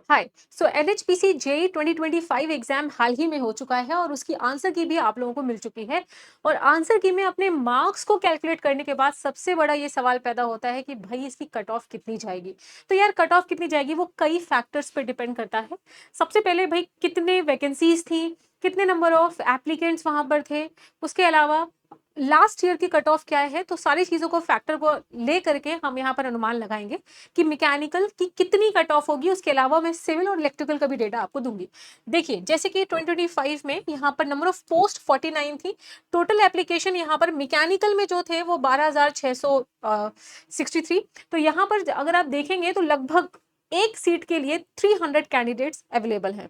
हाय। सो NHPC JEE 2025 exam हाल ही में हो चुका है और उसकी आंसर की भी आप लोगों को मिल चुकी है। और आंसर की में अपने मार्क्स को कैलकुलेट करने के बाद सबसे बड़ा ये सवाल पैदा होता है कि भाई इसकी कट ऑफ कितनी जाएगी। तो यार कट ऑफ कितनी जाएगी वो कई फैक्टर्स पे डिपेंड करता है। सबसे पहले भाई कितने वैकेंसीज थी, कितने नंबर ऑफ एप्लीकेंट्स वहां पर थे, उसके अलावा लास्ट ईयर की कट ऑफ क्या है। तो सारी चीजों को फैक्टर को ले करके हम यहाँ पर अनुमान लगाएंगे कि मैकेनिकल की कितनी कट ऑफ होगी। उसके अलावा मैं सिविल और इलेक्ट्रिकल का भी डेटा आपको दूंगी। देखिए जैसे कि 2025 में यहाँ पर नंबर ऑफ पोस्ट 49 थी। टोटल एप्लीकेशन यहाँ पर मैकेनिकल में जो थे वो 12,663। तो यहाँ पर अगर आप देखेंगे तो लगभग एक सीट के लिए 300 कैंडिडेट्स अवेलेबल हैं।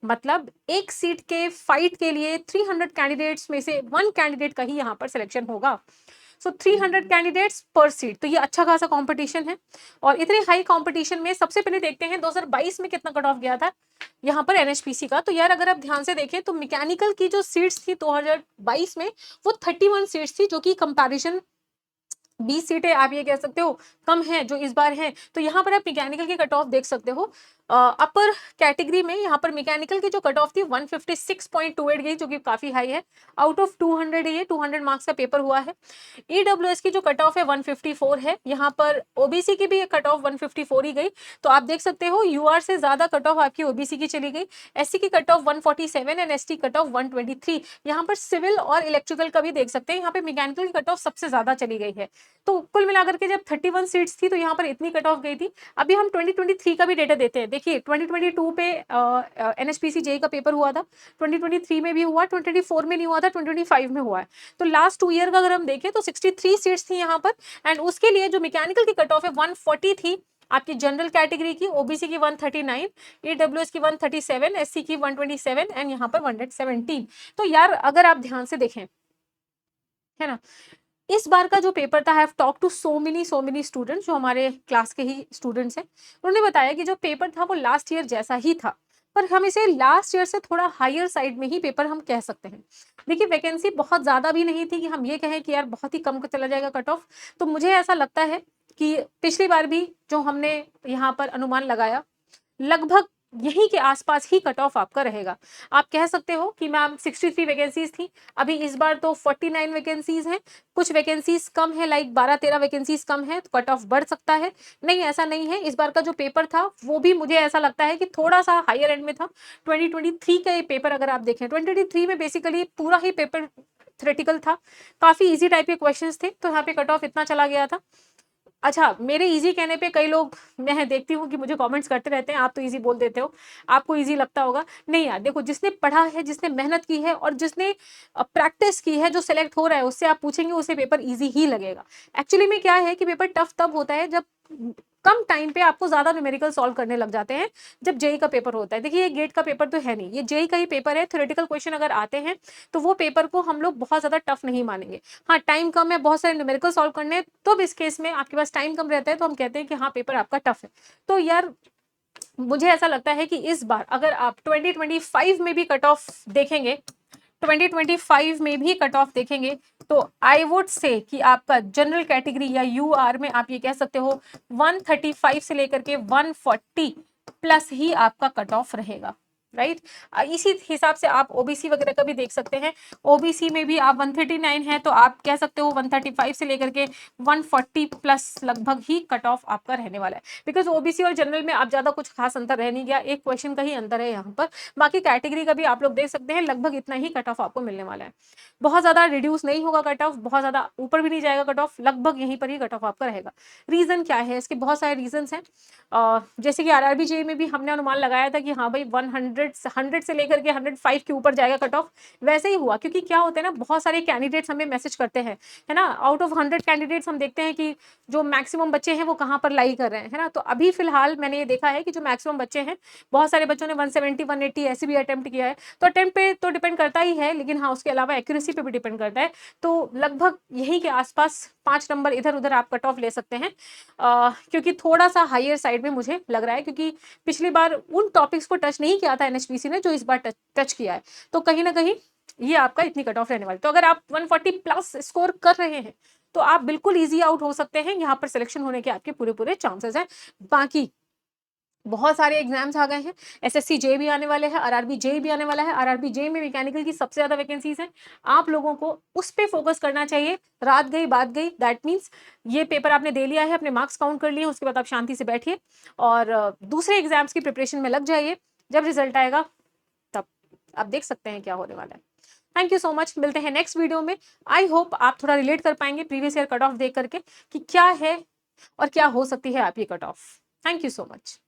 मतलब एक सीट के फाइट के लिए 300 कैंडिडेट्स में से वन कैंडिडेट का ही यहाँ पर सिलेक्शन होगा। सो 300 कैंडिडेट्स पर सीट, तो ये अच्छा खासा कंपटीशन है। और इतने हाई कंपटीशन में सबसे पहले देखते हैं 2022 में कितना कट ऑफ गया था यहाँ पर एनएचपीसी का। तो यार अगर आप ध्यान से देखें तो मैकेनिकल की जो सीट्स थी 2022 में वो 31 सीट्स थी, जो कि कंपैरिजन 20 सीटें आप ये कह सकते हो कम है जो इस बार है। तो यहाँ पर आप मैकेनिकल की कट ऑफ देख सकते हो। अपर कैटेगरी में यहाँ पर मैकेनिकल की जो कट ऑफ थी 156.28 गई, जो कि काफी हाई है। आउट ऑफ 200 ये 200 मार्क्स का पेपर हुआ है। ईडब्ल्यूएस की जो कट ऑफ है 154 है। यहाँ पर ओबीसी की भी कट ऑफ 154 ही गई। तो आप देख सकते हो यूआर से ज्यादा कट ऑफ आपकी ओबीसी की चली गई। एससी की cut off 147 and ST cut off 123। यहाँ पर सिविल और इलेक्ट्रिकल का भी देख सकते हैं, यहाँ पे मैकेनिकल की कट ऑफ सबसे ज्यादा चली गई है। तो कुल मिलाकर के जब 31 सीट्स थी तो यहाँ पर इतनी कट ऑफ गई थी। अभी हम 2023 का भी डेटा देते हैं। देखिए 2022 पे एनएचपीसी जेई का पेपर हुआ था, 2023 में भी हुआ, 2024 में नहीं हुआ था, 2025 में हुआ है। तो लास्ट 2 ईयर का अगर हम देखें तो 63 सीट्स थी यहाँ पर। एंड उसके लिए जो मैकेनिकल की कट ऑफ है 140 थी आपकी जनरल कैटेगरी की, ओबीसी की 139, ईडब्ल्यूएस की 137, एससी की 127 एंड यहाँ पर 117। तो यार अगर आप ध्यान से देखें, है ना, इस बार का जो पेपर था, I have talk to so many students जो हमारे क्लास के ही स्टूडेंट्स हैं। उन्होंने बताया कि जो पेपर था वो लास्ट ईयर जैसा ही था, पर हम इसे लास्ट ईयर से थोड़ा हायर साइड में ही पेपर हम कह सकते हैं। देखिए वैकेंसी बहुत ज़्यादा भी नहीं थी कि हम ये कहें कि यार बहुत ही कम का चला जाएगा कट ऑफ। तो मुझे ऐसा लगता है कि पिछली बार भी जो हमने यहाँ पर अनुमान लगाया, लगभग यहीं के आसपास ही कट ऑफ आपका रहेगा। आप कह सकते हो कि मैम 63 वैकेंसीज थी, अभी इस बार तो 49 वैकेंसीज हैं। कुछ वैकेंसीज कम है, लाइक 12-13 वैकेंसीज कम है, तो कट ऑफ बढ़ सकता है। नहीं, ऐसा नहीं है। इस बार का जो पेपर था वो भी मुझे ऐसा लगता है कि थोड़ा सा हायर एंड में था। 2023 का ये पेपर अगर आप देखें, 2023 में बेसिकली पूरा ही पेपर थ्योरेटिकल था, काफी इजी टाइप के क्वेश्चंस थे, तो यहाँ पे कट ऑफ इतना चला गया था। अच्छा, मेरे इजी कहने पे कई लोग, मैं देखती हूँ कि मुझे कमेंट्स करते रहते हैं, आप तो इजी बोल देते हो, आपको इजी लगता होगा। नहीं यार देखो, जिसने पढ़ा है, जिसने मेहनत की है और जिसने प्रैक्टिस की है, जो सिलेक्ट हो रहा है उससे आप पूछेंगे उसे पेपर इजी ही लगेगा। एक्चुअली में क्या है कि पेपर टफ तब होता है जब कम टाइम पे आपको ज्यादा न्यूमेरिकल सॉल्व करने लग जाते हैं, जब जेई का पेपर होता है। देखिए ये गेट का पेपर तो है नहीं, ये जेई का ही पेपर है। थ्योरेटिकल क्वेश्चन अगर आते हैं तो वो पेपर को हम लोग बहुत ज्यादा टफ नहीं मानेंगे। हाँ, टाइम कम है, बहुत सारे न्यूमेरिकल सॉल्व करने हैं, तो इस केस में आपके पास टाइम कम रहता है तो हम कहते हैं कि हाँ पेपर आपका टफ है। तो यार मुझे ऐसा लगता है कि इस बार अगर आप 2025 में भी कट ऑफ देखेंगे, 2025 में भी कट ऑफ देखेंगे, तो आई वुड से कि आपका जनरल कैटेगरी या यूआर में आप ये कह सकते हो 135 से लेकर के 140 प्लस ही आपका कट ऑफ रहेगा, राइट। इसी हिसाब से आप ओबीसी वगैरह का भी देख सकते हैं। ओबीसी में भी आप 139 है तो आप कह सकते हो 135 से लेकर के 140 प्लस लगभग ही कट ऑफ आपका रहने वाला है। बिकॉज ओबीसी और जनरल में आप ज्यादा कुछ खास अंतर रह नहीं गया, एक क्वेश्चन का ही अंतर है यहाँ पर। बाकी कैटेगरी का भी आप लोग देख सकते हैं, लगभग इतना ही कट ऑफ आपको मिलने वाला है। बहुत ज्यादा रिड्यूस नहीं होगा कट ऑफ, बहुत ज्यादा ऊपर भी नहीं जाएगा कट ऑफ, लगभग यहीं पर ही कट ऑफ आपका रहेगा। रीजन क्या है इसके, बहुत सारे रीजन हैं। जैसे कि आरआरबी जेई में भी हमने अनुमान लगाया था कि हाँ भाई 100 से लेकर के 105 के ऊपर जाएगा कट ऑफ। वैसे ही हुआ, क्योंकि क्या होता है ना, बहुत सारे कैंडिडेट्स हमें मैसेज करते हैं, है ना। आउट ऑफ 100 कैंडिडेट्स हम देखते हैं कि जो मैक्सिमम बच्चे हैं वो कहाँ पर लाई कर रहे हैं, है ना। तो अभी फिलहाल मैंने ये देखा है कि जो मैक्सिमम बच्चे हैं, बहुत सारे बच्चों ने 170 180 ऐसे भी अटेम्प्ट किया है। तो अटेम्प्ट पे तो डिपेंड करता ही है, लेकिन हाँ उसके अलावा एक्यूरेसी पे भी डिपेंड करता है। तो लगभग यही के आसपास 5 नंबर इधर उधर आप कट ऑफ ले सकते हैं, क्योंकि थोड़ा सा हायर साइड में मुझे लग रहा है, क्योंकि पिछली बार उन टॉपिक्स को टच नहीं किया था एनएचपीसी ने जो इस बार टच किया है। तो कहीं ना कहीं ये आपका इतनी कट ऑफ रहने वाली। तो अगर आप 140 प्लस स्कोर कर रहे हैं तो आप बिल्कुल इजी आउट हो सकते हैं, यहाँ पर सिलेक्शन होने के आपके पूरे पूरे चांसेस हैं। बाकी बहुत सारे एग्जाम्स आ गए हैं, एसएससी जे भी आने वाले हैं, आरआरबी जे भी आने वाला है। आरआरबी जे में मैकेनिकल की सबसे ज्यादा वैकेंसीज हैं, आप लोगों को उस पर फोकस करना चाहिए। रात गई बात गई, दैट मीन्स ये पेपर आपने दे लिया है, अपने मार्क्स काउंट कर लिए, उसके बाद आप शांति से बैठिए और दूसरे एग्जाम्स की प्रिपरेशन में लग जाइए। जब रिजल्ट आएगा तब आप देख सकते हैं क्या होने वाला है। थैंक यू सो मच, मिलते हैं नेक्स्ट वीडियो में। आई होप आप थोड़ा रिलेट कर पाएंगे प्रीवियस ईयर कट ऑफ देख करके कि क्या है और क्या हो सकती है आपकी cut off. Thank you so much.